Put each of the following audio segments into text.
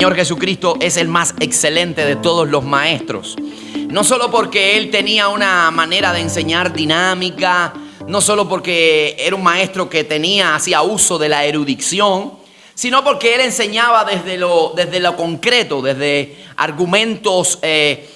Señor Jesucristo es el más excelente de todos los maestros. No solo porque Él tenía una manera de enseñar dinámica, no solo porque era un maestro que hacía uso de la erudición, sino porque Él enseñaba desde lo concreto, desde argumentos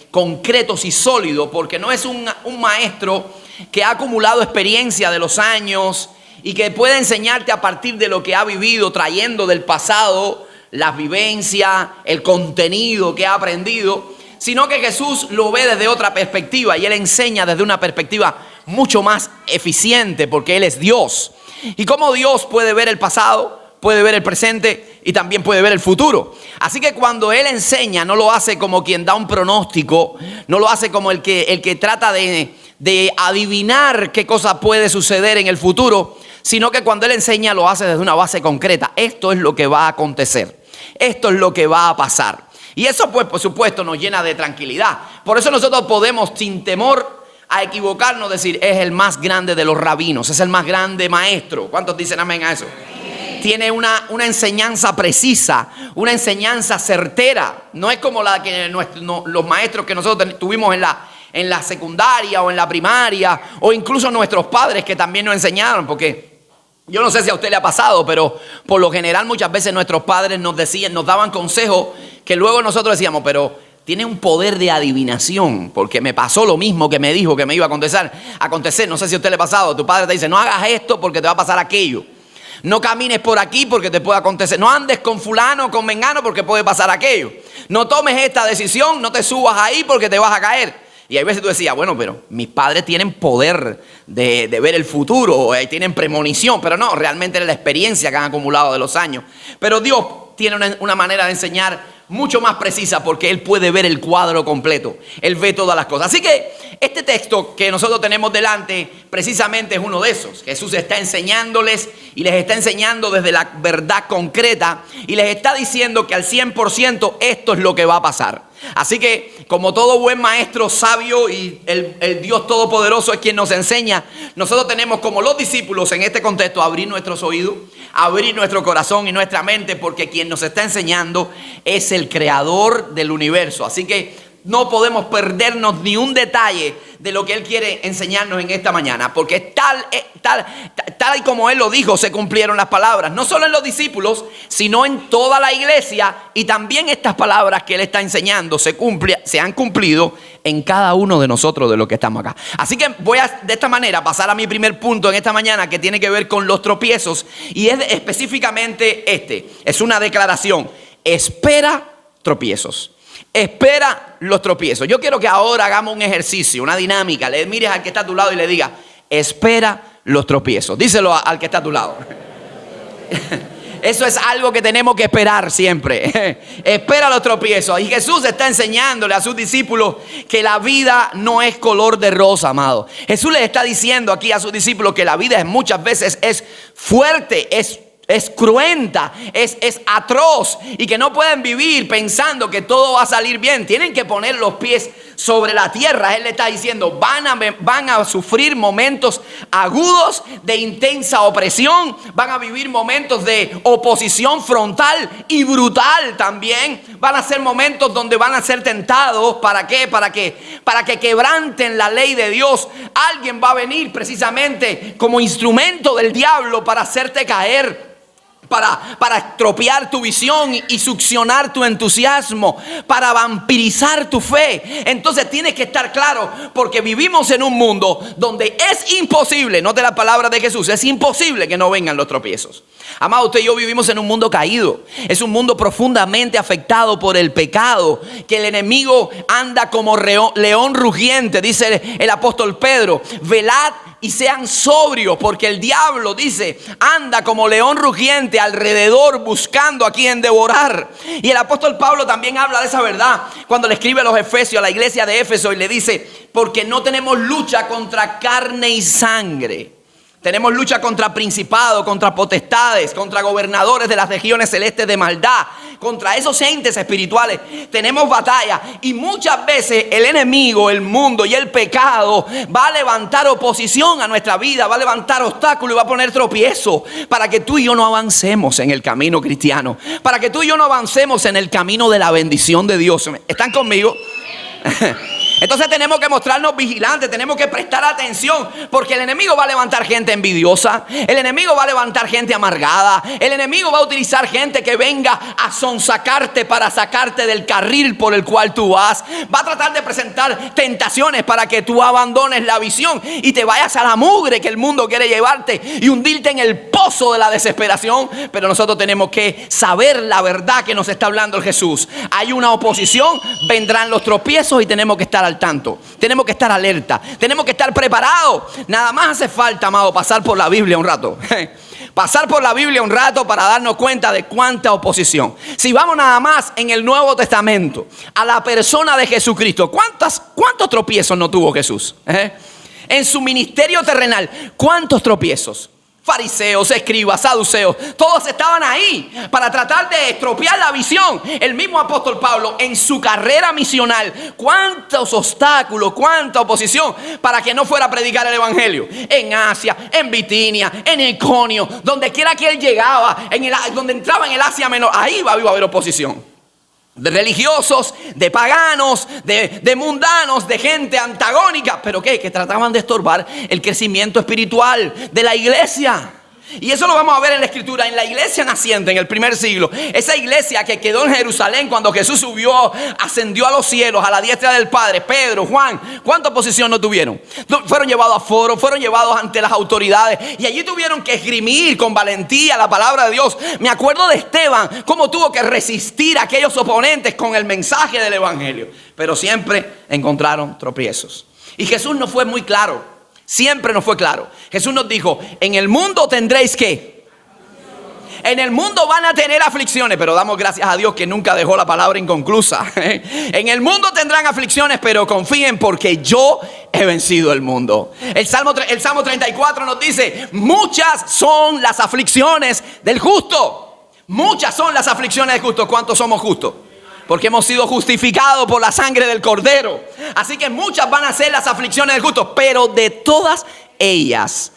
concretos y sólidos, porque no es un maestro que ha acumulado experiencia de los años y que puede enseñarte a partir de lo que ha vivido, trayendo del pasado las vivencias, el contenido que ha aprendido, sino que Jesús lo ve desde otra perspectiva y Él enseña desde una perspectiva mucho más eficiente, porque Él es Dios. Y como Dios puede ver el pasado, puede ver el presente y también puede ver el futuro. Así que cuando Él enseña, no lo hace como quien da un pronóstico, no lo hace como el que trata de adivinar qué cosa puede suceder en el futuro, sino que cuando Él enseña lo hace desde una base concreta. Esto es lo que va a acontecer, esto es lo que va a pasar. Y eso pues por supuesto nos llena de tranquilidad. Por eso nosotros podemos sin temor a equivocarnos decir: es el más grande de los rabinos, es el más grande maestro. ¿Cuántos dicen amén a eso? Tiene una enseñanza precisa, una enseñanza certera. No es como la que los maestros que nosotros tuvimos en la secundaria o en la primaria, o incluso nuestros padres que también nos enseñaron, porque yo no sé si a usted le ha pasado, pero por lo general muchas veces nuestros padres nos daban consejos que luego nosotros decíamos: pero tiene un poder de adivinación, porque me pasó lo mismo que me dijo que me iba a acontecer. No sé si a usted le ha pasado. Tu padre te dice: no hagas esto porque te va a pasar aquello. No camines por aquí porque te puede acontecer. No andes con fulano o con mengano porque puede pasar aquello. No tomes esta decisión, no te subas ahí porque te vas a caer. Y hay veces tú decías: bueno, pero mis padres tienen poder de ver el futuro, tienen premonición. Pero no, realmente es la experiencia que han acumulado de los años. Pero Dios tiene una manera de enseñar mucho más precisa, porque Él puede ver el cuadro completo. Él ve todas las cosas. Así que este texto que nosotros tenemos delante precisamente es uno de esos. Jesús está enseñándoles y les está enseñando desde la verdad concreta y les está diciendo que al 100% esto es lo que va a pasar. Así que como todo buen maestro sabio y el Dios Todopoderoso es quien nos enseña, nosotros tenemos como los discípulos en este contexto abrir nuestros oídos, abrir nuestro corazón y nuestra mente, porque quien nos está enseñando es el creador del universo. Así que no podemos perdernos ni un detalle de lo que Él quiere enseñarnos en esta mañana, porque tal y como Él lo dijo, se cumplieron las palabras, no solo en los discípulos, sino en toda la iglesia. Y también estas palabras que Él está enseñando se han cumplido en cada uno de nosotros, de los que estamos acá. Así que voy de esta manera pasar a mi primer punto en esta mañana, que tiene que ver con los tropiezos, y es específicamente es una declaración: espera tropiezos. Espera los tropiezos. Yo quiero que ahora hagamos un ejercicio, una dinámica. Le mires al que está a tu lado y le diga: espera los tropiezos. Díselo al que está a tu lado. Eso es algo que tenemos que esperar siempre. Espera los tropiezos. Y Jesús está enseñándole a sus discípulos que la vida no es color de rosa, amado. Jesús les está diciendo aquí a sus discípulos que la vida muchas veces es fuerte, es cruenta, es atroz, y que no pueden vivir pensando que todo va a salir bien. Tienen que poner los pies sobre la tierra. Él le está diciendo: van a sufrir momentos agudos de intensa opresión, van a vivir momentos de oposición frontal y brutal también. Van a ser momentos donde van a ser tentados. ¿Para qué? Para que quebranten la ley de Dios. Alguien va a venir precisamente como instrumento del diablo para hacerte caer, para estropear tu visión y succionar tu entusiasmo, para vampirizar tu fe. Entonces tienes que estar claro, porque vivimos en un mundo donde es imposible, note la palabra de Jesús, es imposible que no vengan los tropiezos. Amado, usted y yo vivimos en un mundo caído. Es un mundo profundamente afectado por el pecado, que el enemigo anda como león rugiente. Dice el apóstol Pedro: velad y sean sobrios, porque el diablo, dice, anda como león rugiente alrededor buscando a quien devorar. Y el apóstol Pablo también habla de esa verdad cuando le escribe a los Efesios, a la iglesia de Éfeso, y le dice: porque no tenemos lucha contra carne y sangre. Tenemos lucha contra principados, contra potestades, contra gobernadores de las regiones celestes de maldad, contra esos entes espirituales tenemos batalla, y muchas veces el enemigo, el mundo y el pecado va a levantar oposición a nuestra vida, va a levantar obstáculos y va a poner tropiezos para que tú y yo no avancemos en el camino cristiano, para que tú y yo no avancemos en el camino de la bendición de Dios. ¿Están conmigo? Entonces tenemos que mostrarnos vigilantes, tenemos que prestar atención, porque el enemigo va a levantar gente envidiosa, el enemigo va a levantar gente amargada, el enemigo va a utilizar gente que venga a sonsacarte para sacarte del carril por el cual tú vas. Va a tratar de presentar tentaciones para que tú abandones la visión y te vayas a la mugre que el mundo quiere llevarte y hundirte en el pozo de la desesperación. Pero nosotros tenemos que saber la verdad que nos está hablando el Jesús. Hay una oposición, vendrán los tropiezos y tenemos que estar al tanto, tenemos que estar alerta, tenemos que estar preparados. Nada más hace falta, amado, pasar por la Biblia un rato. Pasar por la Biblia un rato para darnos cuenta de cuánta oposición. Si vamos nada más en el Nuevo Testamento a la persona de Jesucristo, ¿cuántos tropiezos no tuvo Jesús? En su ministerio terrenal, ¿cuántos tropiezos? Fariseos, escribas, saduceos, todos estaban ahí para tratar de estropear la visión. El mismo apóstol Pablo en su carrera misional, cuántos obstáculos, cuánta oposición para que no fuera a predicar el evangelio. En Asia, en Bitinia, en Iconio, donde quiera que él llegaba, donde entraba en el Asia Menor, ahí iba a haber oposición. De religiosos, de paganos, de mundanos, de gente antagónica, pero ¿qué? Que trataban de estorbar el crecimiento espiritual de la iglesia. Y eso lo vamos a ver en la Escritura, en la iglesia naciente en el primer siglo. Esa iglesia que quedó en Jerusalén cuando Jesús subió, ascendió a los cielos, a la diestra del Padre. Pedro, Juan, ¿cuánta oposición no tuvieron? Fueron llevados a foro, fueron llevados ante las autoridades y allí tuvieron que esgrimir con valentía la palabra de Dios. Me acuerdo de Esteban, cómo tuvo que resistir a aquellos oponentes con el mensaje del evangelio. Pero siempre encontraron tropiezos. Y Jesús no fue muy claro. Siempre nos fue claro. Jesús nos dijo: en el mundo tendréis ¿qué? En el mundo van a tener aflicciones, pero damos gracias a Dios que nunca dejó la palabra inconclusa. En el mundo tendrán aflicciones, pero confíen porque yo he vencido el mundo. El Salmo 34 nos dice: muchas son las aflicciones del justo. Muchas son las aflicciones del justo. ¿Cuántos somos justos? Porque hemos sido justificados por la sangre del Cordero. Así que muchas van a ser las aflicciones del justo, pero de todas ellas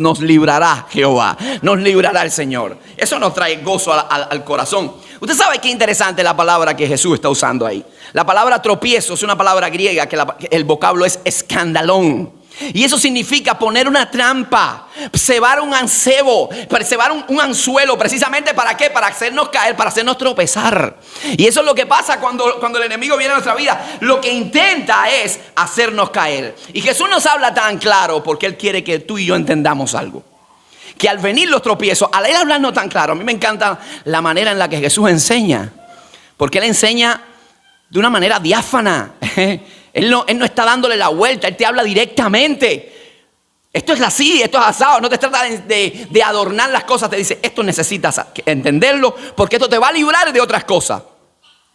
nos librará Jehová, nos librará el Señor. Eso nos trae gozo al corazón. Usted sabe qué interesante la palabra que Jesús está usando ahí. La palabra tropiezo es una palabra griega que el vocablo es escandalón. Y eso significa poner una trampa, cebar un ancebo, cebar un anzuelo, precisamente ¿para qué? Para hacernos caer, para hacernos tropezar. Y eso es lo que pasa cuando el enemigo viene a nuestra vida. Lo que intenta es hacernos caer. Y Jesús nos habla tan claro porque Él quiere que tú y yo entendamos algo. Que al venir los tropiezos, al Él hablarnos tan claro, a mí me encanta la manera en la que Jesús enseña. Porque Él enseña de una manera diáfana. Él no está dándole la vuelta, Él te habla directamente. Esto es así, esto es asado. No te trata de adornar las cosas. Te dice: esto necesitas entenderlo porque esto te va a librar de otras cosas.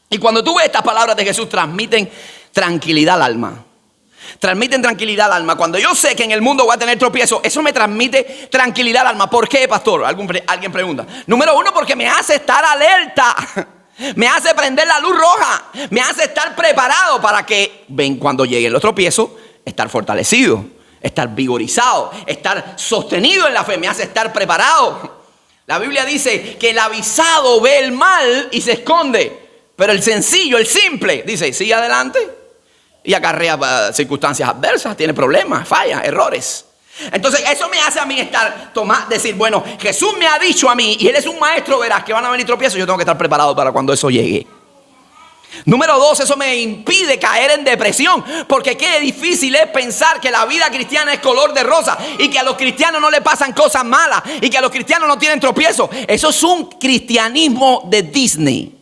Y cuando tú ves estas palabras de Jesús, transmiten tranquilidad al alma. Transmiten tranquilidad al alma. Cuando yo sé que en el mundo voy a tener tropiezos, eso me transmite tranquilidad al alma. ¿Por qué, pastor? Alguien pregunta. Número uno, porque me hace estar alerta. Me hace prender la luz roja. Me hace estar preparado para que, cuando lleguen los tropiezos, estar fortalecido, estar vigorizado, estar sostenido en la fe. Me hace estar preparado. La Biblia dice que el avisado ve el mal y se esconde, pero el sencillo, el simple, dice: sigue adelante y acarrea circunstancias adversas, tiene problemas, fallas, errores. Entonces eso me hace a mí decir: bueno, Jesús me ha dicho a mí, y Él es un maestro veraz, que van a venir tropiezos. Yo tengo que estar preparado para cuando eso llegue. Número dos, eso me impide caer en depresión, porque qué difícil es pensar que la vida cristiana es color de rosa y que a los cristianos no le pasan cosas malas y que a los cristianos no tienen tropiezos. Eso es un cristianismo de Disney.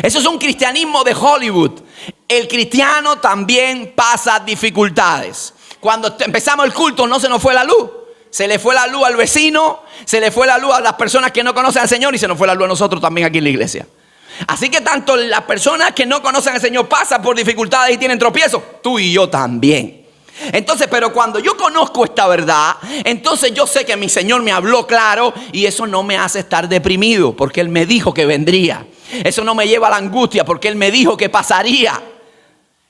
Eso es un cristianismo de Hollywood. El cristiano también pasa dificultades. Cuando empezamos el culto no se nos fue la luz. Se le fue la luz al vecino, se le fue la luz a las personas que no conocen al Señor y se nos fue la luz a nosotros también aquí en la iglesia. Así que tanto las personas que no conocen al Señor pasan por dificultades y tienen tropiezos. Tú y yo también. Entonces, pero cuando yo conozco esta verdad, entonces yo sé que mi Señor me habló claro y eso no me hace estar deprimido porque Él me dijo que vendría. Eso no me lleva a la angustia porque Él me dijo que pasaría.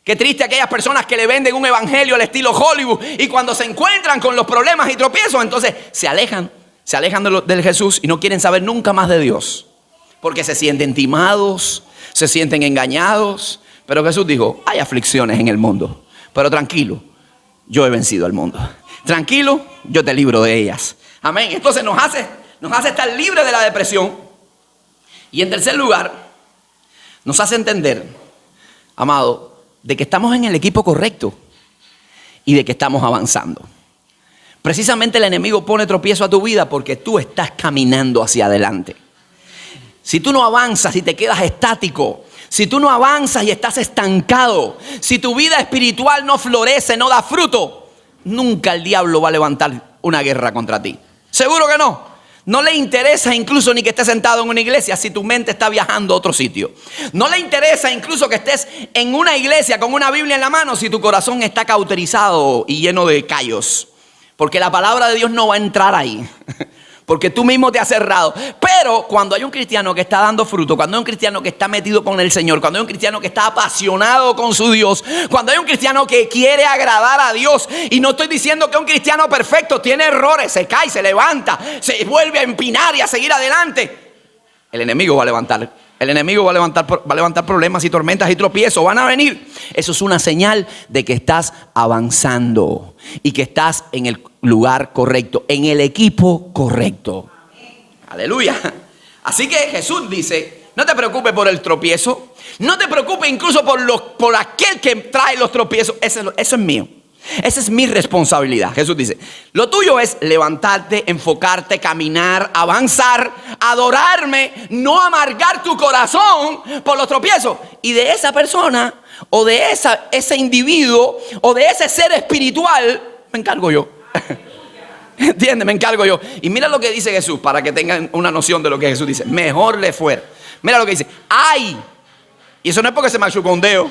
Qué triste aquellas personas que le venden un evangelio al estilo Hollywood y cuando se encuentran con los problemas y tropiezos, entonces se alejan del Jesús y no quieren saber nunca más de Dios. Porque se sienten timados, se sienten engañados. Pero Jesús dijo, hay aflicciones en el mundo, pero tranquilo, yo he vencido al mundo. Tranquilo, yo te libro de ellas. Amén. Entonces nos hace estar libres de la depresión. Y en tercer lugar, nos hace entender, amado, de que estamos en el equipo correcto y de que estamos avanzando. Precisamente el enemigo pone tropiezo a tu vida porque tú estás caminando hacia adelante. Si tú no avanzas y te quedas estático, si tú no avanzas y estás estancado, si tu vida espiritual no florece, no da fruto, nunca el diablo va a levantar una guerra contra ti. Seguro que no. No le interesa incluso ni que estés sentado en una iglesia si tu mente está viajando a otro sitio. No le interesa incluso que estés en una iglesia con una Biblia en la mano si tu corazón está cauterizado y lleno de callos. Porque la palabra de Dios no va a entrar ahí. Porque tú mismo te has cerrado. Pero cuando hay un cristiano que está dando fruto, cuando hay un cristiano que está metido con el Señor, cuando hay un cristiano que está apasionado con su Dios, cuando hay un cristiano que quiere agradar a Dios, y no estoy diciendo que un cristiano perfecto tiene errores, se cae, se levanta, se vuelve a empinar y a seguir adelante. El enemigo va a levantar. El enemigo va a levantar problemas y tormentas y tropiezos. Van a venir. Eso es una señal de que estás avanzando y que estás en el lugar correcto, en el equipo correcto. Aleluya. Así que Jesús dice, no te preocupes por el tropiezo. No te preocupes incluso por aquel que trae los tropiezos. Eso es mío. Esa es mi responsabilidad. Jesús dice, lo tuyo es levantarte, enfocarte, caminar, avanzar, adorarme, no amargar tu corazón por los tropiezos. Y de esa persona o de ese individuo o de ese ser espiritual me encargo yo. ¿Entiendes? Me encargo yo. Y mira lo que dice Jesús para que tengan una noción de lo que Jesús dice. Mejor le fuera. Mira lo que dice. ¡Ay! Y eso no es porque se machucó un dedo.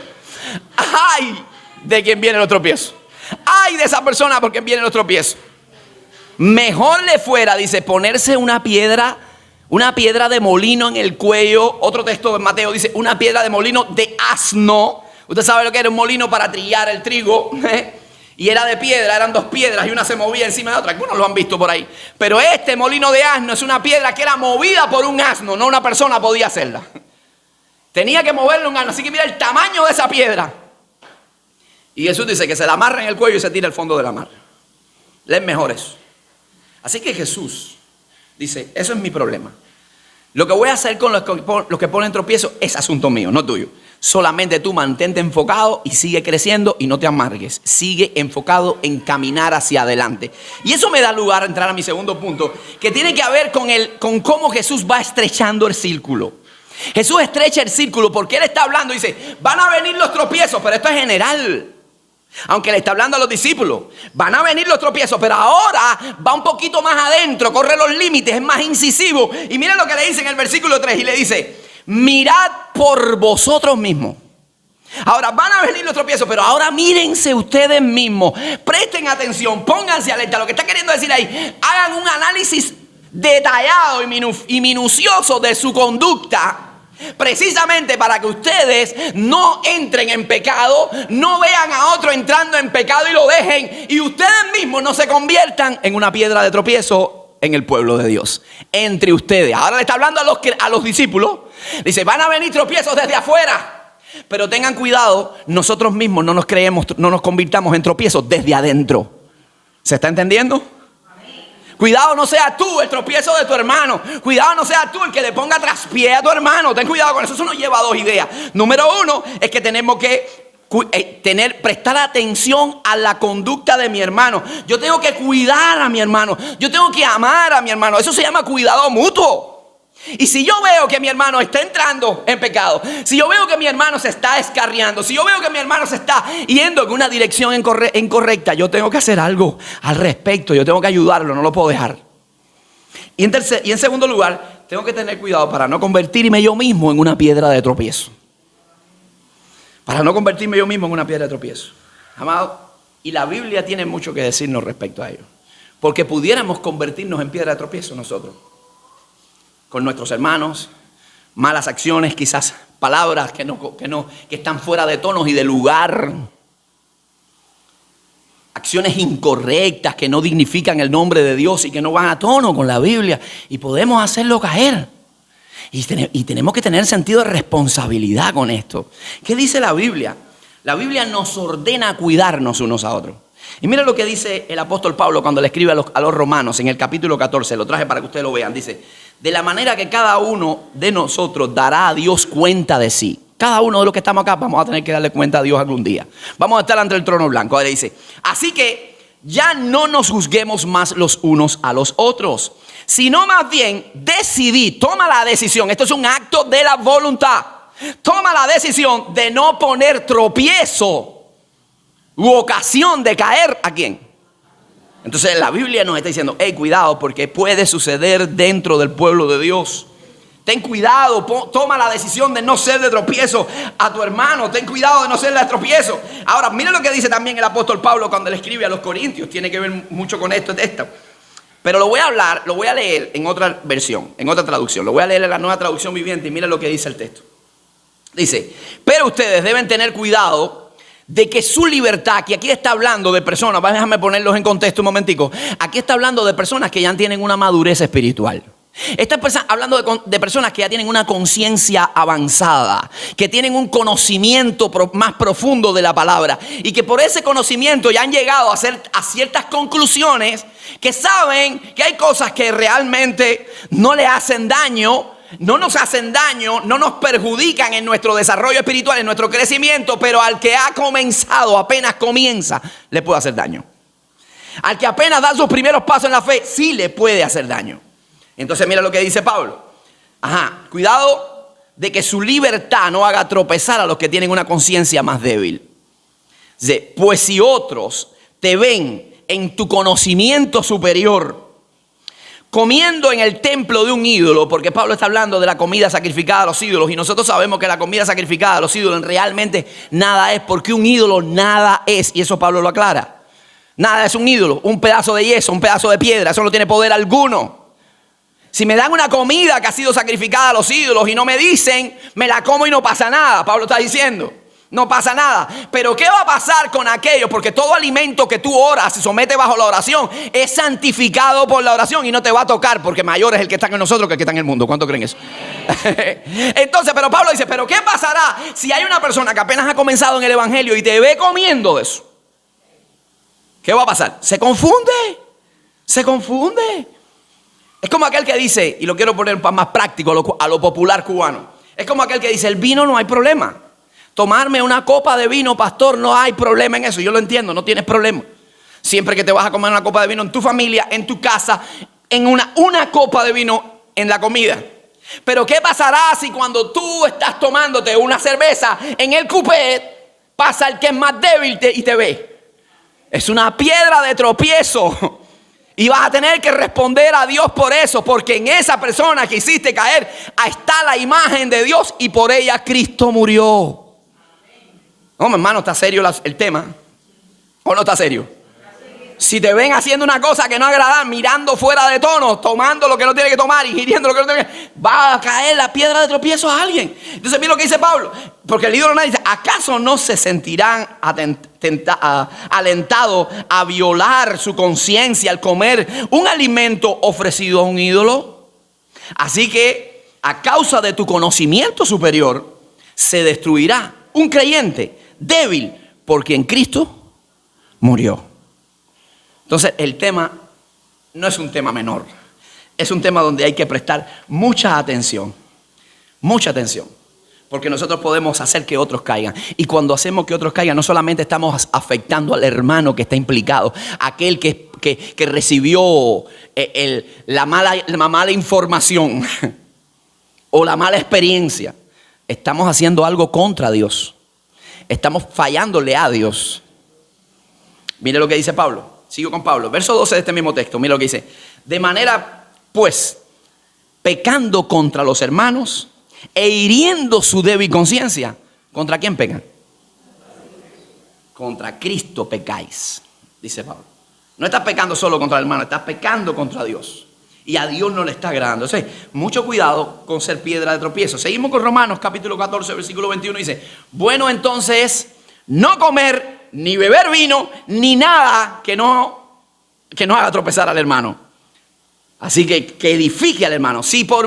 ¡Ay! De quien viene los tropiezos. ¡Ay de esa persona porque vienen los tropiezos! Mejor le fuera, dice, ponerse una piedra de molino en el cuello. Otro texto de Mateo dice, una piedra de molino de asno. Usted sabe lo que era un molino para trillar el trigo. Y era de piedra, eran dos piedras y una se movía encima de otra. Algunos lo han visto por ahí. Pero este molino de asno es una piedra que era movida por un asno. No una persona podía hacerla. Tenía que moverle un asno. Así que mira el tamaño de esa piedra. Y Jesús dice que se la amarra en el cuello y se tira al fondo de la mar. Es mejor eso. Así que Jesús dice, eso es mi problema. Lo que voy a hacer con los que ponen tropiezo es asunto mío, no tuyo. Solamente tú mantente enfocado y sigue creciendo y no te amargues. Sigue enfocado en caminar hacia adelante. Y eso me da lugar a entrar a mi segundo punto, que tiene que ver con cómo Jesús va estrechando el círculo. Jesús estrecha el círculo porque Él está hablando y dice, van a venir los tropiezos, pero esto es general. Aunque le está hablando a los discípulos, van a venir los tropiezos, pero ahora va un poquito más adentro, corre los límites, es más incisivo. Y miren lo que le dice en el versículo 3 y le dice, mirad por vosotros mismos. Ahora van a venir los tropiezos, pero ahora mírense ustedes mismos, presten atención, pónganse alerta. Lo que está queriendo decir ahí, hagan un análisis detallado y minucioso de su conducta, precisamente para que ustedes no entren en pecado, no vean a otro entrando en pecado y lo dejen, y ustedes mismos no se conviertan en una piedra de tropiezo en el pueblo de Dios, entre ustedes. Ahora le está hablando a los discípulos, dice, van a venir tropiezos desde afuera, pero tengan cuidado, nosotros mismos no nos convirtamos en tropiezos desde adentro. ¿Se está entendiendo? Cuidado no sea tú el tropiezo de tu hermano. Cuidado no sea tú el que le ponga traspié a tu hermano. Ten cuidado con eso. Eso nos lleva a dos ideas. Número uno es que tenemos que prestar atención a la conducta de mi hermano. Yo tengo que cuidar a mi hermano. Yo tengo que amar a mi hermano. Eso se llama cuidado mutuo. Y si yo veo que mi hermano está entrando en pecado, si yo veo que mi hermano se está descarriando, si yo veo que mi hermano se está yendo en una dirección incorrecta, yo tengo que hacer algo al respecto. Yo tengo que ayudarlo, no lo puedo dejar. Y en segundo lugar, tengo que tener cuidado para no convertirme yo mismo en una piedra de tropiezo. Para no convertirme yo mismo en una piedra de tropiezo. Amado, Y la Biblia tiene mucho que decirnos respecto a ello. Porque pudiéramos convertirnos en piedra de tropiezo nosotros. Con nuestros hermanos, malas acciones, quizás palabras que están fuera de tonos y de lugar. Acciones incorrectas que no dignifican el nombre de Dios y que no van a tono con la Biblia. Y podemos hacerlo caer. Y tenemos que tener sentido de responsabilidad con esto. ¿Qué dice la Biblia? La Biblia nos ordena cuidarnos unos a otros. Y mira lo que dice el apóstol Pablo cuando le escribe a los romanos en el capítulo 14. Lo traje para que ustedes lo vean. Dice, de la manera que cada uno de nosotros dará a Dios cuenta de sí. Cada uno de los que estamos acá vamos a tener que darle cuenta a Dios algún día. Vamos a estar ante el trono blanco. Ahora dice, así que ya no nos juzguemos más los unos a los otros, sino más bien toma la decisión. Esto es un acto de la voluntad. Toma la decisión de no poner tropiezo u ocasión de caer ¿a quién? Entonces la Biblia nos está diciendo, hey, cuidado, porque puede suceder dentro del pueblo de Dios. Ten cuidado, toma la decisión de no ser de tropiezo a tu hermano. Ten cuidado de no ser de tropiezo. Ahora, mira lo que dice también el apóstol Pablo cuando le escribe a los Corintios. Tiene que ver mucho con esto. Pero lo voy a leer en otra versión, en otra traducción. Lo voy a leer en la Nueva Traducción Viviente y mira lo que dice el texto. Dice, pero ustedes deben tener cuidado de que su libertad, que aquí está hablando de personas, déjame ponerlos en contexto un momentico. Aquí está hablando de personas que ya tienen una madurez espiritual. Está hablando de personas que ya tienen una conciencia avanzada, que tienen un conocimiento más profundo de la palabra y que por ese conocimiento ya han llegado a ciertas conclusiones, que saben que hay cosas que realmente no le hacen daño, no nos hacen daño, no nos perjudican en nuestro desarrollo espiritual, en nuestro crecimiento, pero al que ha comenzado, apenas comienza, le puede hacer daño. Al que apenas da sus primeros pasos en la fe, sí le puede hacer daño. Entonces mira lo que dice Pablo. Cuidado de que su libertad no haga tropezar a los que tienen una conciencia más débil. Dice, pues si otros te ven en tu conocimiento superior comiendo en el templo de un ídolo, porque Pablo está hablando de la comida sacrificada a los ídolos, y nosotros sabemos que la comida sacrificada a los ídolos realmente nada es, porque un ídolo nada es, y eso Pablo lo aclara. Nada es un ídolo, un pedazo de yeso, un pedazo de piedra, eso no tiene poder alguno. Si me dan una comida que ha sido sacrificada a los ídolos y no me dicen, me la como y no pasa nada. Pablo está diciendo, no pasa nada. Pero ¿qué va a pasar con aquellos? Porque todo alimento que tú oras y sometes bajo la oración es santificado por la oración y no te va a tocar, porque mayor es el que está en nosotros que el que está en el mundo. ¿Cuánto creen eso? Entonces, pero Pablo dice, ¿pero qué pasará si hay una persona que apenas ha comenzado en el evangelio y te ve comiendo de eso? ¿Qué va a pasar? Se confunde. Es como aquel que dice, y lo quiero poner más práctico a lo popular cubano. Es como aquel que dice, el vino no hay problema. Tomarme una copa de vino, pastor, no hay problema en eso. Yo lo entiendo, no tienes problema. Siempre que te vas a comer una copa de vino en tu familia, en tu casa, en una copa de vino en la comida. Pero ¿qué pasará si cuando tú estás tomándote una cerveza en el coupé, pasa el que es más débil y te ve? Es una piedra de tropiezo. Y vas a tener que responder a Dios por eso, porque en esa persona que hiciste caer está la imagen de Dios y por ella Cristo murió. No, mi hermano, ¿está serio el tema? ¿O no está serio? Si te ven haciendo una cosa que no agrada, mirando fuera de tono, tomando lo que no tiene que tomar, ingiriendo lo que no tiene que, va a caer la piedra de tropiezo a alguien. Entonces mira lo que dice Pablo, porque el ídolo dice, ¿acaso no se sentirán alentados a violar su conciencia al comer un alimento ofrecido a un ídolo? Así que a causa de tu conocimiento superior se destruirá un creyente débil por quien Cristo murió. Entonces el tema no es un tema menor, es un tema donde hay que prestar mucha atención, porque nosotros podemos hacer que otros caigan, y cuando hacemos que otros caigan no solamente estamos afectando al hermano que está implicado, aquel que recibió la mala información o la mala experiencia, estamos haciendo algo contra Dios, estamos fallándole a Dios. Mire lo que dice Pablo. Sigo con Pablo, verso 12 de este mismo texto. Mira lo que dice. De manera, pues, pecando contra los hermanos e hiriendo su débil conciencia. ¿Contra quién pecan? contra Cristo pecáis, dice Pablo. No estás pecando solo contra el hermano, estás pecando contra Dios. Y a Dios no le está agradando. Entonces, mucho cuidado con ser piedra de tropiezo. Seguimos con Romanos capítulo 14, versículo 21. Dice, bueno entonces, no comer, ni beber vino, ni nada que no haga tropezar al hermano. Así que edifique al hermano. Si por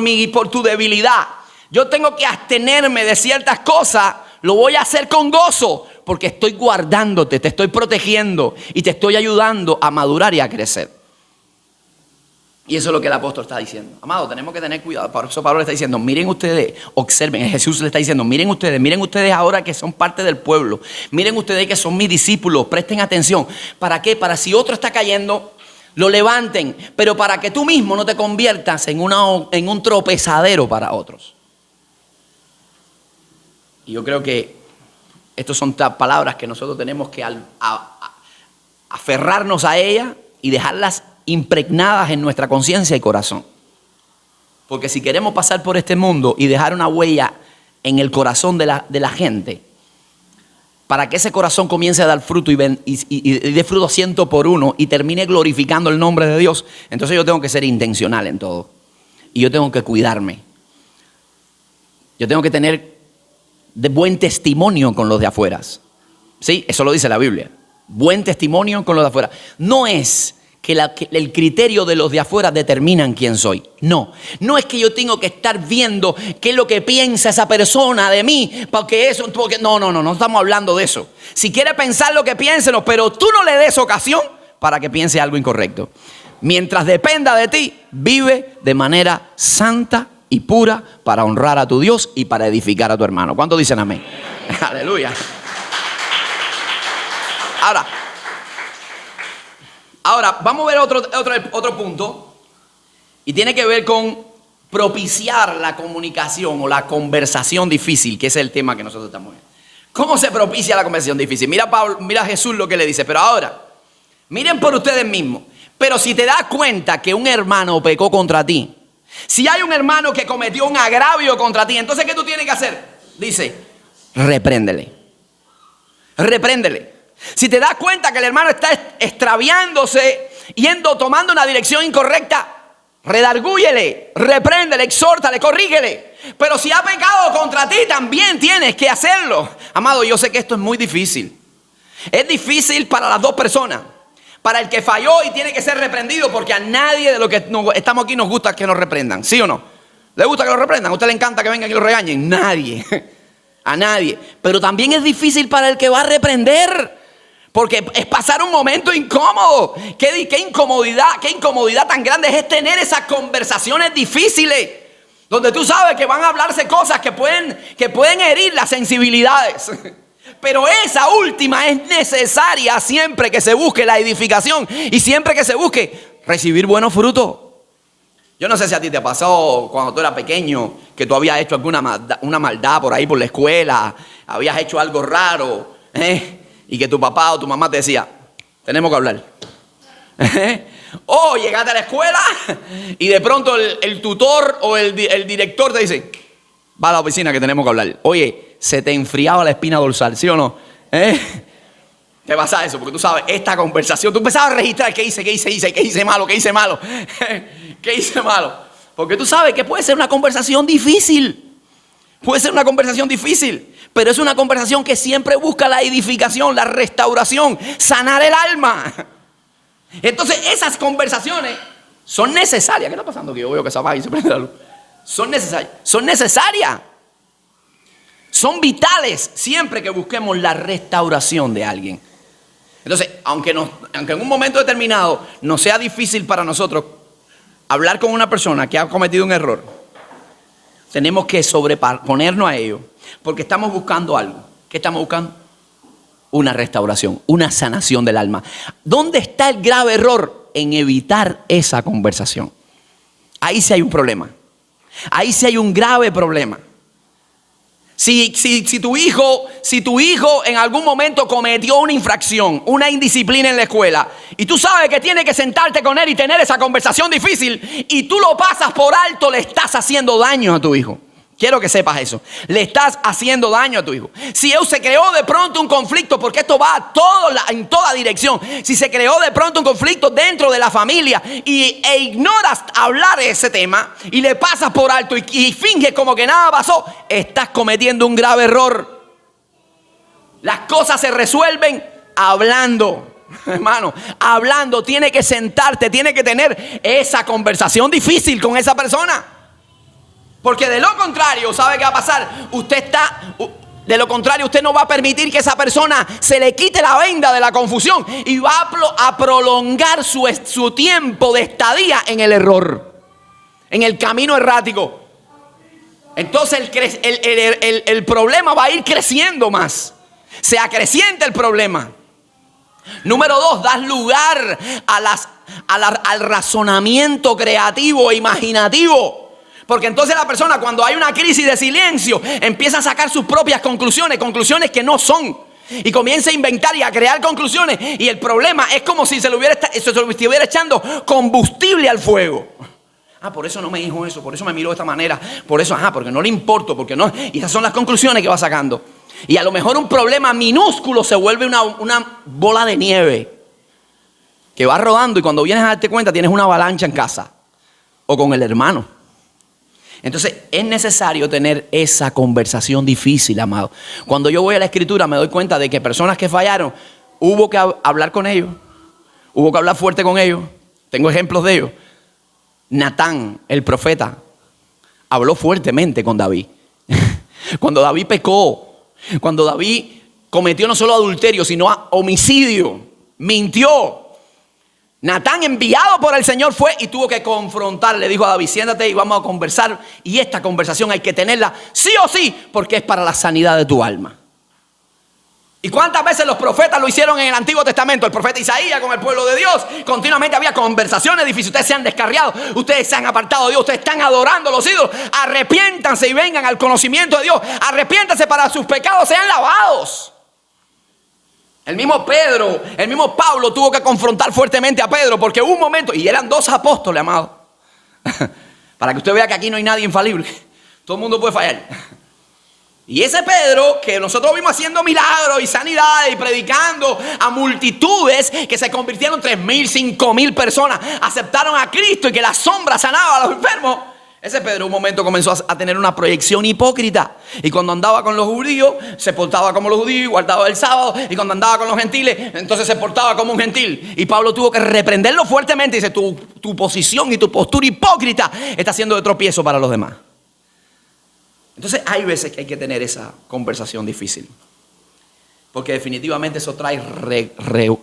tu debilidad yo tengo que abstenerme de ciertas cosas, lo voy a hacer con gozo, porque estoy guardándote, te estoy protegiendo y te estoy ayudando a madurar y a crecer. Y eso es lo que el apóstol está diciendo. Amado, tenemos que tener cuidado. Por eso Pablo le está diciendo, miren ustedes, observen. Jesús le está diciendo, miren ustedes ahora que son parte del pueblo. Miren ustedes que son mis discípulos, presten atención. ¿Para qué? Para si otro está cayendo, lo levanten. Pero para que tú mismo no te conviertas en un tropezadero para otros. Y yo creo que estas son palabras que nosotros tenemos que aferrarnos a ellas y dejarlas impregnadas en nuestra conciencia y corazón. Porque si queremos pasar por este mundo y dejar una huella en el corazón de la gente, para que ese corazón comience a dar fruto y dé fruto 100 por 1 y termine glorificando el nombre de Dios, entonces yo tengo que ser intencional en todo. Y yo tengo que cuidarme. Yo tengo que tener de buen testimonio con los de afuera. Sí, eso lo dice la Biblia. Buen testimonio con los de afuera. No es que el criterio de los de afuera determinan quién soy. No es que yo tengo que estar viendo qué es lo que piensa esa persona de mí, no estamos hablando de eso. Si quiere pensar lo que piénsenos, pero tú no le des ocasión para que piense algo incorrecto. Mientras dependa de ti, vive de manera santa y pura para honrar a tu Dios y para edificar a tu hermano. ¿Cuántos dicen amén? Aleluya. Ahora, vamos a ver otro punto, y tiene que ver con propiciar la comunicación o la conversación difícil, que es el tema que nosotros estamos viendo. ¿Cómo se propicia la conversación difícil? Mira Jesús lo que le dice, pero ahora, miren por ustedes mismos. Pero si te das cuenta que un hermano pecó contra ti, si hay un hermano que cometió un agravio contra ti, entonces ¿qué tú tienes que hacer? Dice, repréndele. Si te das cuenta que el hermano está extraviándose, tomando una dirección incorrecta, redargúyele, repréndele, exhórtale, corrígele. Pero si ha pecado contra ti, también tienes que hacerlo. Amado, yo sé que esto es muy difícil. Es difícil para las dos personas. Para el que falló y tiene que ser reprendido, porque a nadie de los que estamos aquí nos gusta que nos reprendan. ¿Sí o no? ¿Le gusta que lo reprendan? ¿A usted le encanta que vengan y lo regañen? Nadie. A nadie. Pero también es difícil para el que va a reprender, porque es pasar un momento incómodo. Qué incomodidad tan grande es tener esas conversaciones difíciles, donde tú sabes que van a hablarse cosas que pueden herir las sensibilidades. Pero esa última es necesaria siempre que se busque la edificación y siempre que se busque recibir buenos frutos. Yo no sé si a ti te ha pasado cuando tú eras pequeño que tú habías hecho una maldad por ahí por la escuela, habías hecho algo raro, y que tu papá o tu mamá te decía, tenemos que hablar. O llegaste a la escuela y de pronto el tutor o el director te dice, va a la oficina que tenemos que hablar. Oye, se te enfriaba la espina dorsal, ¿sí o no? Te pasa eso, porque tú sabes, esta conversación, tú empezabas a registrar qué hice malo. ¿Qué hice malo? Porque tú sabes que puede ser una conversación difícil. Pero es una conversación que siempre busca la edificación, la restauración, sanar el alma. Entonces esas conversaciones son necesarias. ¿Qué está pasando? Que yo veo que se apaga y se prende la luz. Son necesarias. Son vitales siempre que busquemos la restauración de alguien. Entonces, aunque en un momento determinado nos sea difícil para nosotros hablar con una persona que ha cometido un error, tenemos que sobreponernos a ello, porque estamos buscando algo. ¿Qué estamos buscando? Una restauración, una sanación del alma. ¿Dónde está el grave error? En evitar esa conversación. Ahí sí hay un problema. Ahí sí hay un grave problema. Si tu hijo en algún momento cometió una infracción, una indisciplina en la escuela, y tú sabes que tienes que sentarte con él y tener esa conversación difícil, y tú lo pasas por alto, le estás haciendo daño a tu hijo. Quiero que sepas eso. Le estás haciendo daño a tu hijo. Si se creó de pronto un conflicto, porque esto va en toda dirección. Si se creó de pronto un conflicto dentro de la familia e ignoras hablar de ese tema y le pasas por alto y finges como que nada pasó, estás cometiendo un grave error. Las cosas se resuelven hablando. Hermano, hablando. Tiene que sentarte, tiene que tener esa conversación difícil con esa persona. Porque de lo contrario, ¿sabe qué va a pasar? De lo contrario, usted no va a permitir que esa persona se le quite la venda de la confusión y va a prolongar su tiempo de estadía en el error, en el camino errático. Entonces el problema va a ir creciendo más. Se acrecienta el problema. Número 2, das lugar al razonamiento creativo e imaginativo. Porque entonces la persona, cuando hay una crisis de silencio, empieza a sacar sus propias conclusiones que no son. Y comienza a inventar y a crear conclusiones. Y el problema es como si se le estuviera echando combustible al fuego. Por eso no me dijo eso, por eso me miró de esta manera. Por eso, porque no le importo, porque no. Y esas son las conclusiones que va sacando. Y a lo mejor un problema minúsculo se vuelve una bola de nieve que va rodando y cuando vienes a darte cuenta tienes una avalancha en casa o con el hermano. Entonces es necesario tener esa conversación difícil, amado. Cuando yo voy a la Escritura me doy cuenta de que personas que fallaron, hubo que hablar con ellos, hubo que hablar fuerte con ellos. Tengo ejemplos de ellos. Natán, el profeta, habló fuertemente con David. Cuando David pecó, cuando David cometió no solo adulterio, sino homicidio, mintió. Natán, enviado por el Señor, fue y tuvo que confrontar. Le dijo a David, siéntate y vamos a conversar. Y esta conversación hay que tenerla sí o sí, porque es para la sanidad de tu alma. ¿Y cuántas veces los profetas lo hicieron en el Antiguo Testamento? El profeta Isaías con el pueblo de Dios. Continuamente había conversaciones difíciles. Ustedes se han descarriado, ustedes se han apartado de Dios, ustedes están adorando a los ídolos. Arrepiéntanse y vengan al conocimiento de Dios. Arrepiéntanse para sus pecados sean lavados. El mismo Pablo tuvo que confrontar fuertemente a Pedro porque hubo un momento, y eran 2 apóstoles, amados. Para que usted vea que aquí no hay nadie infalible. Todo el mundo puede fallar. Y ese Pedro, que nosotros vimos haciendo milagros y sanidades y predicando a multitudes que se convirtieron 3,000, 5,000 personas, aceptaron a Cristo y que la sombra sanaba a los enfermos. Ese Pedro un momento comenzó a tener una proyección hipócrita. Y cuando andaba con los judíos, se portaba como los judíos, guardaba el sábado. Y cuando andaba con los gentiles, entonces se portaba como un gentil. Y Pablo tuvo que reprenderlo fuertemente. Dice, tu posición y tu postura hipócrita está siendo de tropiezo para los demás. Entonces hay veces que hay que tener esa conversación difícil. Porque definitivamente eso trae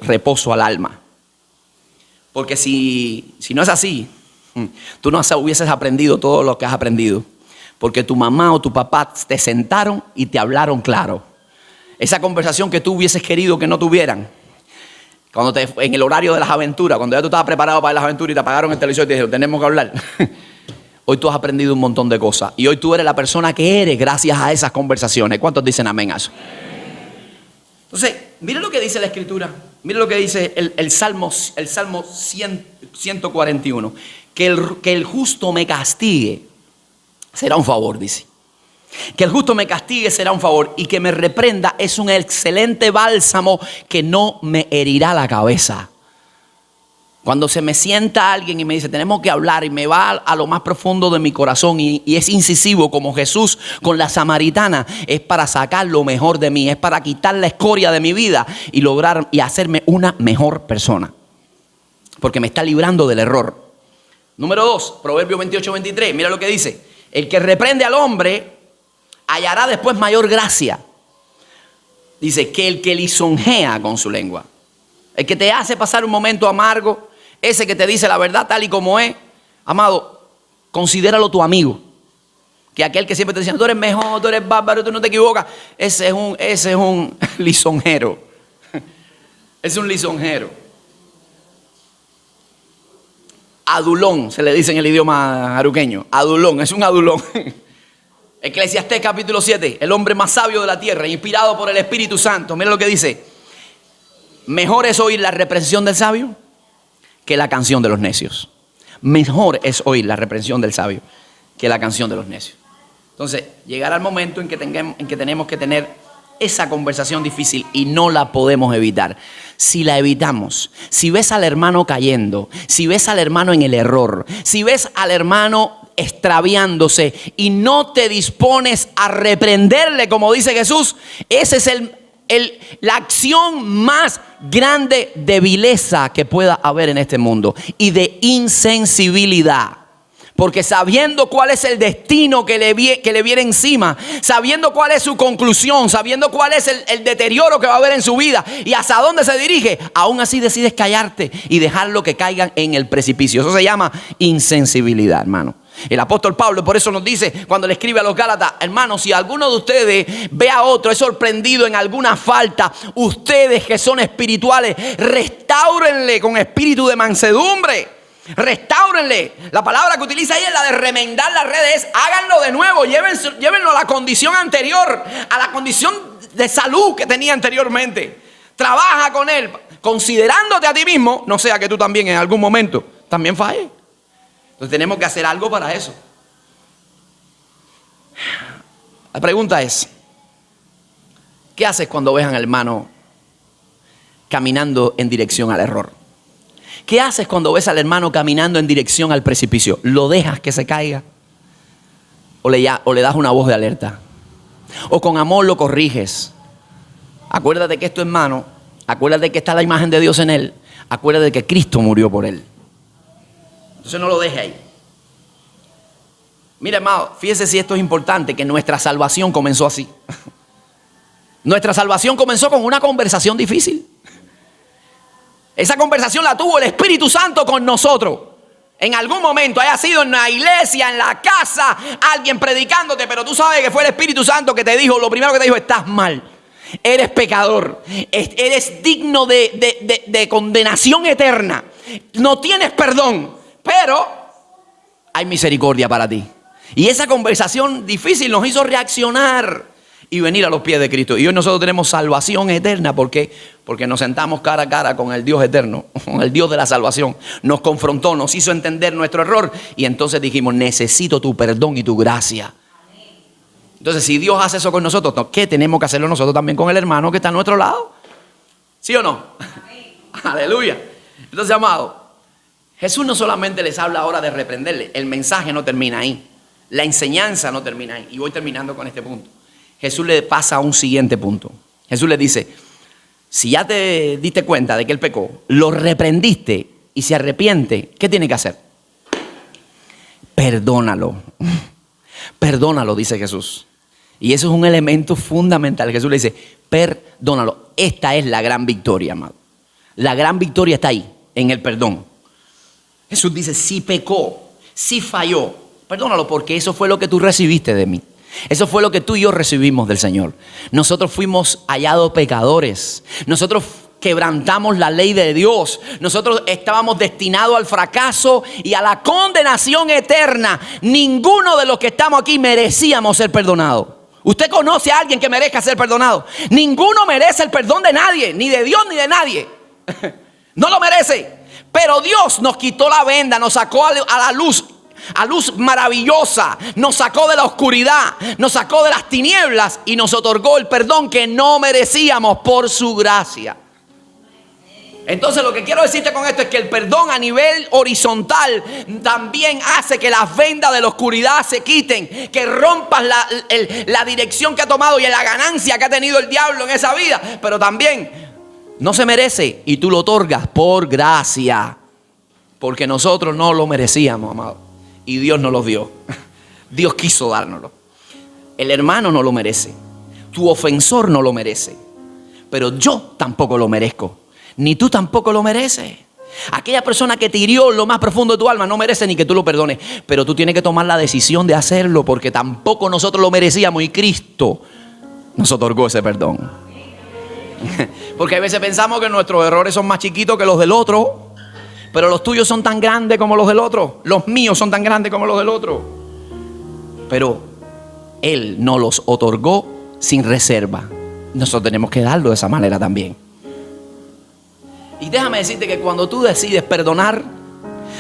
reposo al alma. Porque si no es así, tú no hubieses aprendido todo lo que has aprendido. Porque tu mamá o tu papá te sentaron y te hablaron claro. Esa conversación que tú hubieses querido que no tuvieran. En el horario de las aventuras, cuando ya tú estabas preparado para las aventuras y te apagaron el televisor y te dijeron, tenemos que hablar. Hoy tú has aprendido un montón de cosas. Y hoy tú eres la persona que eres gracias a esas conversaciones. ¿Cuántos dicen amén a eso? Entonces, mire lo que dice la Escritura. Mire lo que dice el Salmo 141. Que el justo me castigue será un favor, dice. Que el justo me castigue será un favor. Y que me reprenda es un excelente bálsamo que no me herirá la cabeza. Cuando se me sienta alguien y me dice tenemos que hablar y me va a lo más profundo de mi corazón y es incisivo como Jesús con la samaritana, es para sacar lo mejor de mí, es para quitar la escoria de mi vida y lograr y hacerme una mejor persona. Porque me está librando del error. Número 2, Proverbios 28-23, mira lo que dice. El que reprende al hombre hallará después mayor gracia. Dice que el que lisonjea con su lengua. El que te hace pasar un momento amargo, ese que te dice la verdad tal y como es, amado, considéralo tu amigo. Que aquel que siempre te dice, tú eres mejor, tú eres bárbaro, tú no te equivocas. Ese es un lisonjero. Es un lisonjero. Adulón, se le dice en el idioma aruqueño. Adulón, es un adulón. Eclesiastés capítulo 7, el hombre más sabio de la tierra, inspirado por el Espíritu Santo. Mira lo que dice. Mejor es oír la reprensión del sabio que la canción de los necios. Mejor es oír la reprensión del sabio que la canción de los necios. Entonces, llegará el momento en que tenemos que tener esa conversación difícil y no la podemos evitar. Si la evitamos, si ves al hermano cayendo, si ves al hermano en el error, si ves al hermano extraviándose y no te dispones a reprenderle, como dice Jesús, esa es la acción más grande de vileza que pueda haber en este mundo y de insensibilidad. Porque sabiendo cuál es el destino que le viene encima, sabiendo cuál es su conclusión, sabiendo cuál es el deterioro que va a haber en su vida y hasta dónde se dirige, aún así decides callarte y dejarlo que caigan en el precipicio. Eso se llama insensibilidad, hermano. El apóstol Pablo por eso nos dice cuando le escribe a los Gálatas: hermanos, si alguno de ustedes ve a otro es sorprendido en alguna falta, ustedes que son espirituales, restáurenle con espíritu de mansedumbre. Restáurenle. La palabra que utiliza ahí es la de remendar las redes. Háganlo de nuevo, llévenlo a la condición anterior, a la condición de salud que tenía anteriormente. Trabaja con él, considerándote a ti mismo, no sea que tú también en algún momento también falles. Entonces tenemos que hacer algo para eso. La pregunta es: ¿qué haces cuando ves al hermano caminando en dirección al error? ¿Qué haces cuando ves al hermano caminando en dirección al precipicio? ¿Lo dejas que se caiga? ¿O le das una voz de alerta? ¿O con amor lo corriges? Acuérdate que es tu hermano. Acuérdate que está la imagen de Dios en él. Acuérdate que Cristo murió por él. Entonces no lo dejes ahí. Mira, hermano, fíjese si esto es importante, que nuestra salvación comenzó así. Nuestra salvación comenzó con una conversación difícil. Esa conversación la tuvo el Espíritu Santo con nosotros. En algún momento, haya sido en la iglesia, en la casa, alguien predicándote, pero tú sabes que fue el Espíritu Santo que te dijo, lo primero que te dijo: estás mal, eres pecador, eres digno de condenación eterna, no tienes perdón, pero hay misericordia para ti. Y esa conversación difícil nos hizo reaccionar y venir a los pies de Cristo. Y hoy nosotros tenemos salvación eterna. ¿Por qué? Porque nos sentamos cara a cara con el Dios eterno, con el Dios de la salvación. Nos confrontó, nos hizo entender nuestro error. Y entonces dijimos: necesito tu perdón y tu gracia. Entonces, si Dios hace eso con nosotros, ¿qué tenemos que hacerlo nosotros también con el hermano que está a nuestro lado? ¿Sí o no? Aleluya. Entonces, amado, Jesús no solamente les habla ahora de reprenderle. El mensaje no termina ahí. La enseñanza no termina ahí. Y voy terminando con este punto. Jesús le pasa a un siguiente punto. Jesús le dice: si ya te diste cuenta de que él pecó, lo reprendiste y se arrepiente, ¿qué tiene que hacer? Perdónalo. Perdónalo, dice Jesús. Y eso es un elemento fundamental. Jesús le dice: perdónalo. Esta es la gran victoria, amado. La gran victoria está ahí, en el perdón. Jesús dice: si pecó, si falló, perdónalo, porque eso fue lo que tú recibiste de mí. Eso fue lo que tú y yo recibimos del Señor. Nosotros fuimos hallados pecadores. Nosotros quebrantamos la ley de Dios. Nosotros estábamos destinados al fracaso y a la condenación eterna. Ninguno de los que estamos aquí merecíamos ser perdonados. ¿Usted conoce a alguien que merezca ser perdonado? Ninguno merece el perdón de nadie, ni de Dios ni de nadie. No lo merece. Pero Dios nos quitó la venda, nos sacó a la luz. A luz maravillosa, nos sacó de la oscuridad, nos sacó de las tinieblas y nos otorgó el perdón que no merecíamos por su gracia. Entonces, lo que quiero decirte con esto es que el perdón a nivel horizontal también hace que las vendas de la oscuridad se quiten, que rompas la dirección que ha tomado y la ganancia que ha tenido el diablo en esa vida. Pero también no se merece y tú lo otorgas por gracia, porque nosotros no lo merecíamos, amado. Y Dios nos los dio. Dios quiso dárnoslo. El hermano no lo merece. Tu ofensor no lo merece. Pero yo tampoco lo merezco. Ni tú tampoco lo mereces. Aquella persona que te hirió lo más profundo de tu alma no merece ni que tú lo perdones. Pero tú tienes que tomar la decisión de hacerlo, porque tampoco nosotros lo merecíamos y Cristo nos otorgó ese perdón. Porque a veces pensamos que nuestros errores son más chiquitos que los del otro. Pero los tuyos son tan grandes como los del otro. Los míos son tan grandes como los del otro. Pero Él nos los otorgó sin reserva. Nosotros tenemos que darlo de esa manera también. Y déjame decirte que cuando tú decides perdonar,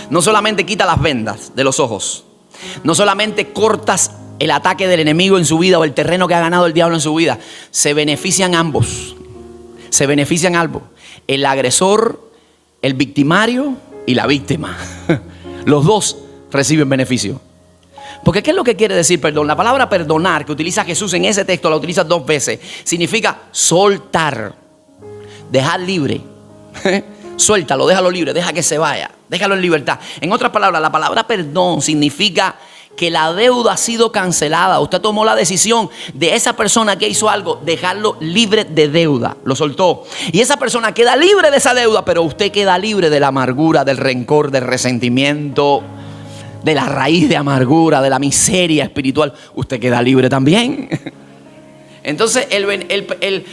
no solamente quita las vendas de los ojos, no solamente cortas el ataque del enemigo en su vida o el terreno que ha ganado el diablo en su vida, se benefician ambos. Se benefician ambos. El agresor, el victimario y la víctima. Los dos reciben beneficio. Porque ¿qué es lo que quiere decir perdón? La palabra perdonar que utiliza Jesús en ese texto, la utiliza 2 veces. Significa soltar, dejar libre. Suéltalo, déjalo libre, deja que se vaya, déjalo en libertad. En otras palabras, la palabra perdón significa que la deuda ha sido cancelada. Usted tomó la decisión de esa persona que hizo algo, dejarlo libre de deuda, lo soltó. Y esa persona queda libre de esa deuda, pero usted queda libre de la amargura, del rencor, del resentimiento, de la raíz de amargura, de la miseria espiritual. Usted queda libre también. Entonces,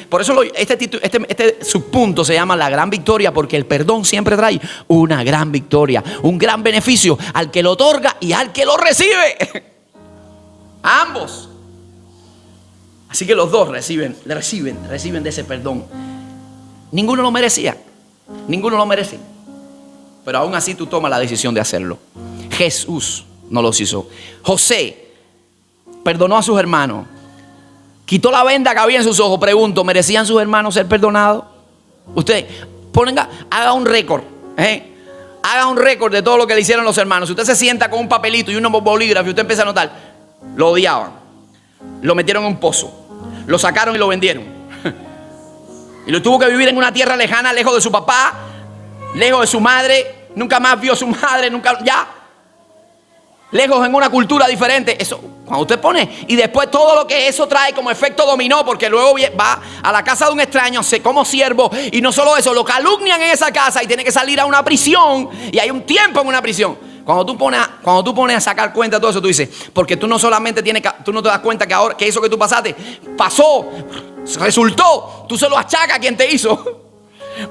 por eso este subpunto se llama la gran victoria, porque el perdón siempre trae una gran victoria, un gran beneficio al que lo otorga y al que lo recibe. A ambos. Así que los dos reciben de ese perdón. Ninguno lo merecía. Ninguno lo merece. Pero aún así tú tomas la decisión de hacerlo. Jesús no los hizo. José perdonó a sus hermanos. Quitó la venda que había en sus ojos. Pregunto, ¿merecían sus hermanos ser perdonados? Usted haga un récord. Haga un récord de todo lo que le hicieron los hermanos. Si usted se sienta con un papelito y un bolígrafo y usted empieza a anotar, lo odiaban, lo metieron en un pozo, lo sacaron y lo vendieron. Y lo tuvo que vivir en una tierra lejana, lejos de su papá, lejos de su madre. Nunca más vio a su madre, lejos en una cultura diferente. Eso, cuando usted pone, y después todo lo que eso trae como efecto dominó, porque luego va a la casa de un extraño, se como siervo, y no solo eso, lo calumnian en esa casa y tiene que salir a una prisión, y hay un tiempo en una prisión. Cuando tú pones a sacar cuenta de todo eso, tú dices, porque tú no solamente tú no te das cuenta que ahora que eso que tú pasaste pasó, resultó, tú se lo achacas a quien te hizo.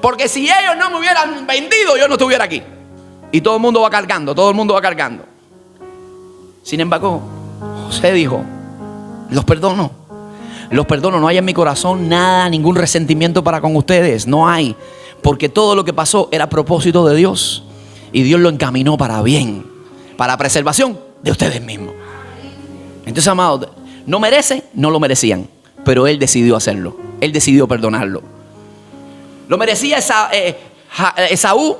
Porque si ellos no me hubieran vendido, yo no estuviera aquí. Y todo el mundo va cargando, Sin embargo, José dijo, los perdono, no hay en mi corazón nada, ningún resentimiento para con ustedes, no hay, porque todo lo que pasó era propósito de Dios y Dios lo encaminó para bien, para preservación de ustedes mismos. Entonces, amados, no lo merecían, pero Él decidió hacerlo, Él decidió perdonarlo. Lo merecía Esaú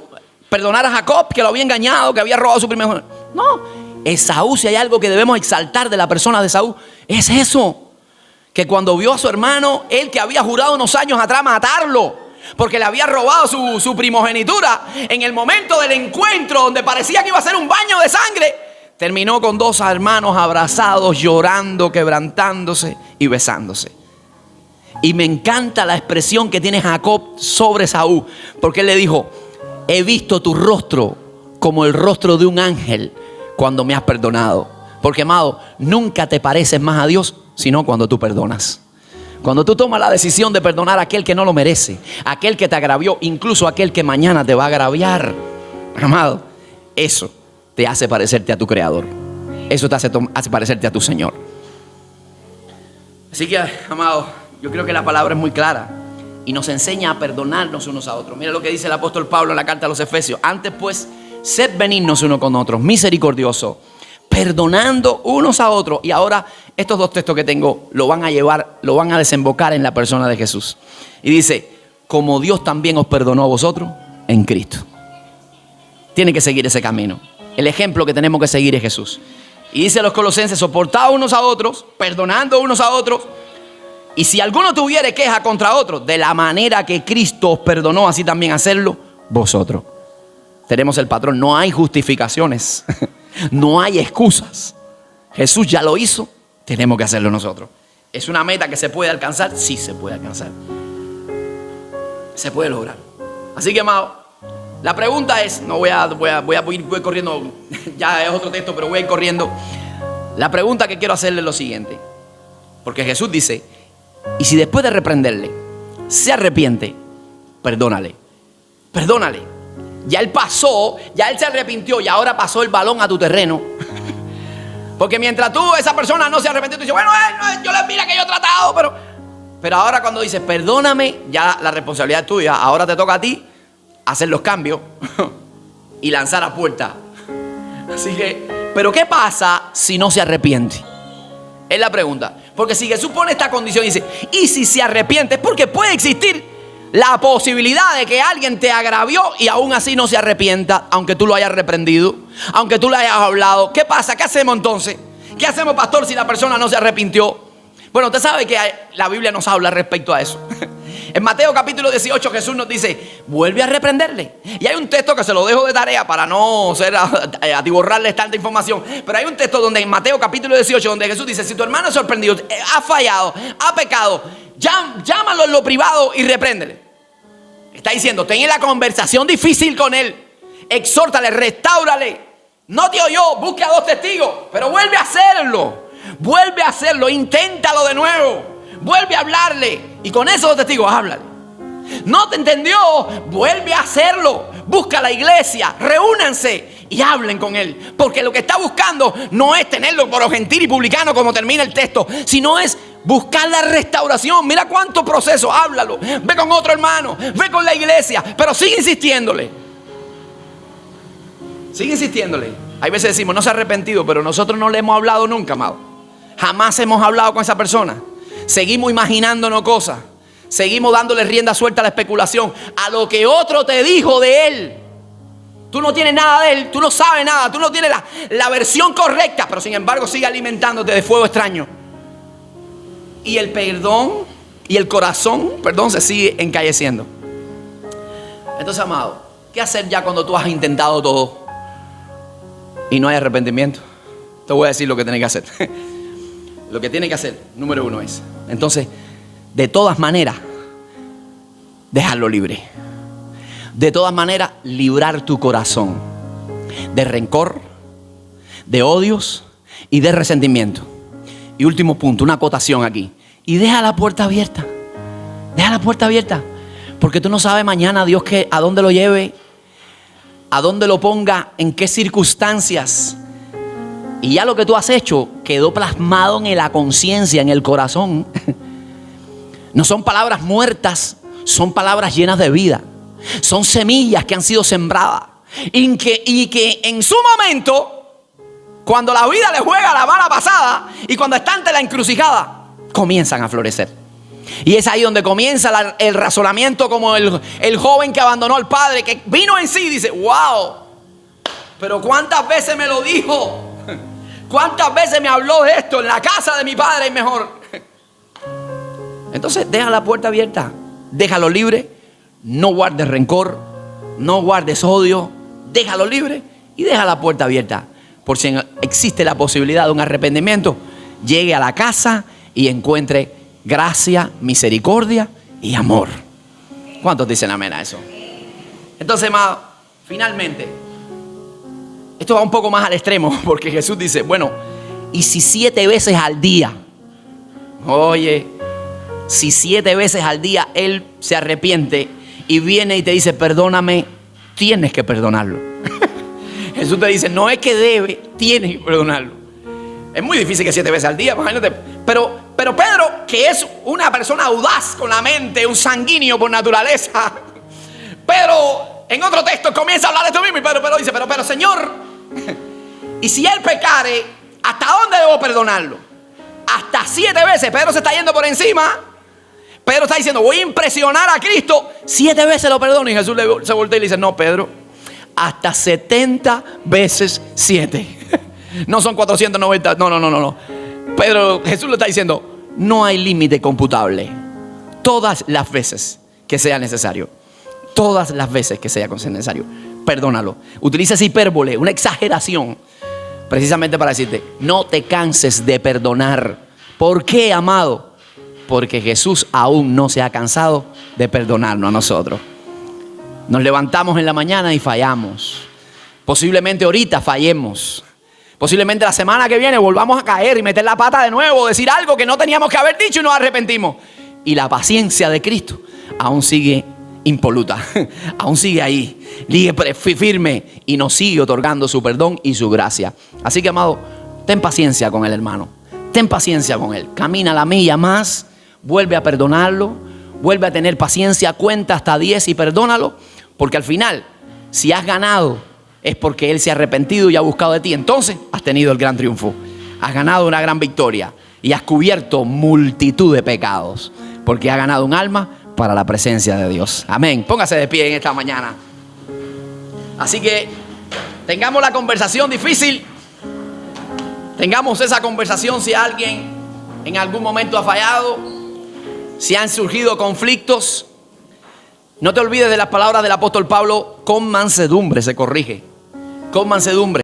perdonar a Jacob, que lo había engañado, que había robado su primer. No, Esaú, si hay algo que debemos exaltar de la persona de Esaú, es eso. Que cuando vio a su hermano, él que había jurado unos años atrás matarlo, porque le había robado su primogenitura, en el momento del encuentro, donde parecía que iba a ser un baño de sangre, terminó con 2 hermanos abrazados, llorando, quebrantándose y besándose. Y me encanta la expresión que tiene Jacob sobre Esaú, porque él le dijo, he visto tu rostro como el rostro de un ángel cuando me has perdonado. Porque, amado, nunca te pareces más a Dios sino cuando tú perdonas. Cuando tú tomas la decisión de perdonar a aquel que no lo merece, aquel que te agravió, incluso aquel que mañana te va a agraviar, amado, eso te hace parecerte a tu Creador. Eso te hace parecerte a tu Señor. Así que, amado, yo creo que la palabra es muy clara y nos enseña a perdonarnos unos a otros. Mira lo que dice el apóstol Pablo en la carta a los Efesios. Antes pues, sed benignos uno con otros, misericordiosos, perdonando unos a otros. Y ahora estos 2 textos que tengo lo van a desembocar en la persona de Jesús. Y dice, como Dios también os perdonó a vosotros en Cristo. Tiene que seguir ese camino. El ejemplo que tenemos que seguir es Jesús. Y dice a los Colosenses, soportaos unos a otros, perdonando unos a otros. Y si alguno tuviere queja contra otro, de la manera que Cristo os perdonó, así también hacerlo vosotros. Tenemos el patrón, no hay justificaciones, no hay excusas. Jesús ya lo hizo, tenemos que hacerlo nosotros. ¿Es una meta que se puede alcanzar? Sí, se puede alcanzar. Se puede lograr. Así que, amado, la pregunta es, voy a ir corriendo, ya es otro texto, pero voy a ir corriendo. La pregunta que quiero hacerle es lo siguiente. Porque Jesús dice, y si después de reprenderle se arrepiente, perdónale. Ya él pasó, ya él se arrepintió y ahora pasó el balón a tu terreno. Porque mientras esa persona no se arrepintió, tú dices, bueno, yo le mira que yo he tratado, pero ahora cuando dices perdóname, ya la responsabilidad es tuya. Ahora te toca a ti hacer los cambios y lanzar a puerta. Así que, pero ¿qué pasa si no se arrepiente? Es la pregunta. Porque si Jesús pone esta condición y dice, y si se arrepiente, es porque puede existir la posibilidad de que alguien te agravió y aún así no se arrepienta, aunque tú lo hayas reprendido, aunque tú le hayas hablado. ¿Qué pasa? ¿Qué hacemos entonces? ¿Qué hacemos, pastor, si la persona no se arrepintió? Bueno, usted sabe que la Biblia nos habla respecto a eso. En Mateo capítulo 18 Jesús nos dice, vuelve a reprenderle. Y hay un texto que se lo dejo de tarea para no atiborrarles tanta información. Pero hay un texto donde en Mateo capítulo 18 donde Jesús dice, si tu hermano es sorprendido, ha fallado, ha pecado, llámalo en lo privado y repréndele. Está diciendo, ten la conversación difícil con él, exhórtale, restáurale. No te oyó, busque a 2 testigos, pero vuelve a hacerlo, inténtalo de nuevo, vuelve a hablarle. Y con esos 2 testigos, háblale. No te entendió, vuelve a hacerlo. Busca a la iglesia, reúnanse y hablen con él. Porque lo que está buscando no es tenerlo por gentil y publicano como termina el texto, sino es buscar la restauración. Mira cuánto proceso, háblalo. Ve con otro hermano, ve con la iglesia, pero sigue insistiéndole. Sigue insistiéndole. Hay veces decimos, no se ha arrepentido, pero nosotros no le hemos hablado nunca, amado. Jamás hemos hablado con esa persona. Seguimos imaginándonos cosas. Seguimos dándole rienda suelta a la especulación, a lo que otro te dijo de él. Tú no tienes nada de él, tú no sabes nada, tú no tienes la versión correcta, pero sin embargo sigue alimentándote de fuego extraño. Y el perdón y el corazón, se sigue encalleciendo. Entonces, amado, ¿qué hacer ya cuando tú has intentado todo y no hay arrepentimiento? Te voy a decir lo que tienes que hacer. Lo que tienes que hacer, número 1 es, entonces, de todas maneras, dejarlo libre. De todas maneras, librar tu corazón de rencor, de odios y de resentimiento. Y último punto, una acotación aquí. Y deja la puerta abierta. Deja la puerta abierta. Porque tú no sabes mañana Dios a dónde lo lleve, a dónde lo ponga, en qué circunstancias. Y ya lo que tú has hecho quedó plasmado en la conciencia, en el corazón. No son palabras muertas, son palabras llenas de vida. Son semillas que han sido sembradas. Y que en su momento, cuando la vida le juega la mala pasada y cuando está ante la encrucijada, comienzan a florecer. Y es ahí donde comienza el razonamiento, como el joven que abandonó al padre, que vino en sí y dice, wow, pero ¿cuántas veces me lo dijo? ¿Cuántas veces me habló de esto? En la casa de mi padre es mejor. Entonces deja la puerta abierta, déjalo libre, no guardes rencor, no guardes odio, déjalo libre y deja la puerta abierta. Por si existe la posibilidad de un arrepentimiento, llegue a la casa y encuentre gracia, misericordia y amor. ¿Cuántos dicen amén a eso? Entonces, amado, finalmente, esto va un poco más al extremo, porque Jesús dice, bueno, y si 7 veces al día, oye, si 7 veces al día Él se arrepiente y viene y te dice, perdóname, tienes que perdonarlo. Jesús te dice, no es que debe, tienes que perdonarlo. Es muy difícil que 7 veces al día, imagínate. Pero Pedro, que es una persona audaz con la mente, un sanguíneo por naturaleza, Pedro en otro texto comienza a hablar de esto mismo y Pedro dice, pero Señor, y si él pecare, ¿hasta dónde debo perdonarlo? Hasta 7 veces. Pedro se está yendo por encima. Pedro está diciendo, voy a impresionar a Cristo. 7 veces lo perdono. Y Jesús se voltea y le dice, no, Pedro, hasta 70 veces 7. No son 490. No. Jesús le está diciendo, no hay límite computable. Todas las veces que sea necesario. Todas las veces que sea necesario. Perdónalo. Utiliza esa hipérbole, una exageración, precisamente para decirte, no te canses de perdonar. ¿Por qué, amado? Porque Jesús aún no se ha cansado de perdonarnos a nosotros. Nos levantamos en la mañana y fallamos. Posiblemente ahorita fallemos. Posiblemente la semana que viene volvamos a caer y meter la pata de nuevo, decir algo que no teníamos que haber dicho y nos arrepentimos. Y la paciencia de Cristo aún sigue impoluta, aún sigue ahí, sigue firme y nos sigue otorgando su perdón y su gracia. Así que, amado, ten paciencia con el hermano, ten paciencia con él, camina la milla más, vuelve a perdonarlo, vuelve a tener paciencia, cuenta hasta 10 y perdónalo, porque al final, si has ganado, es porque él se ha arrepentido y ha buscado de ti. Entonces has tenido el gran triunfo, has ganado una gran victoria. y has cubierto multitud de pecados, porque has ganado un alma para la presencia de Dios. Amén. Póngase de pie en esta mañana. Así que tengamos la conversación difícil. Tengamos esa conversación si alguien en algún momento ha fallado, si han surgido conflictos. No te olvides de las palabras del apóstol Pablo: con mansedumbre se corrige. Con mansedumbre.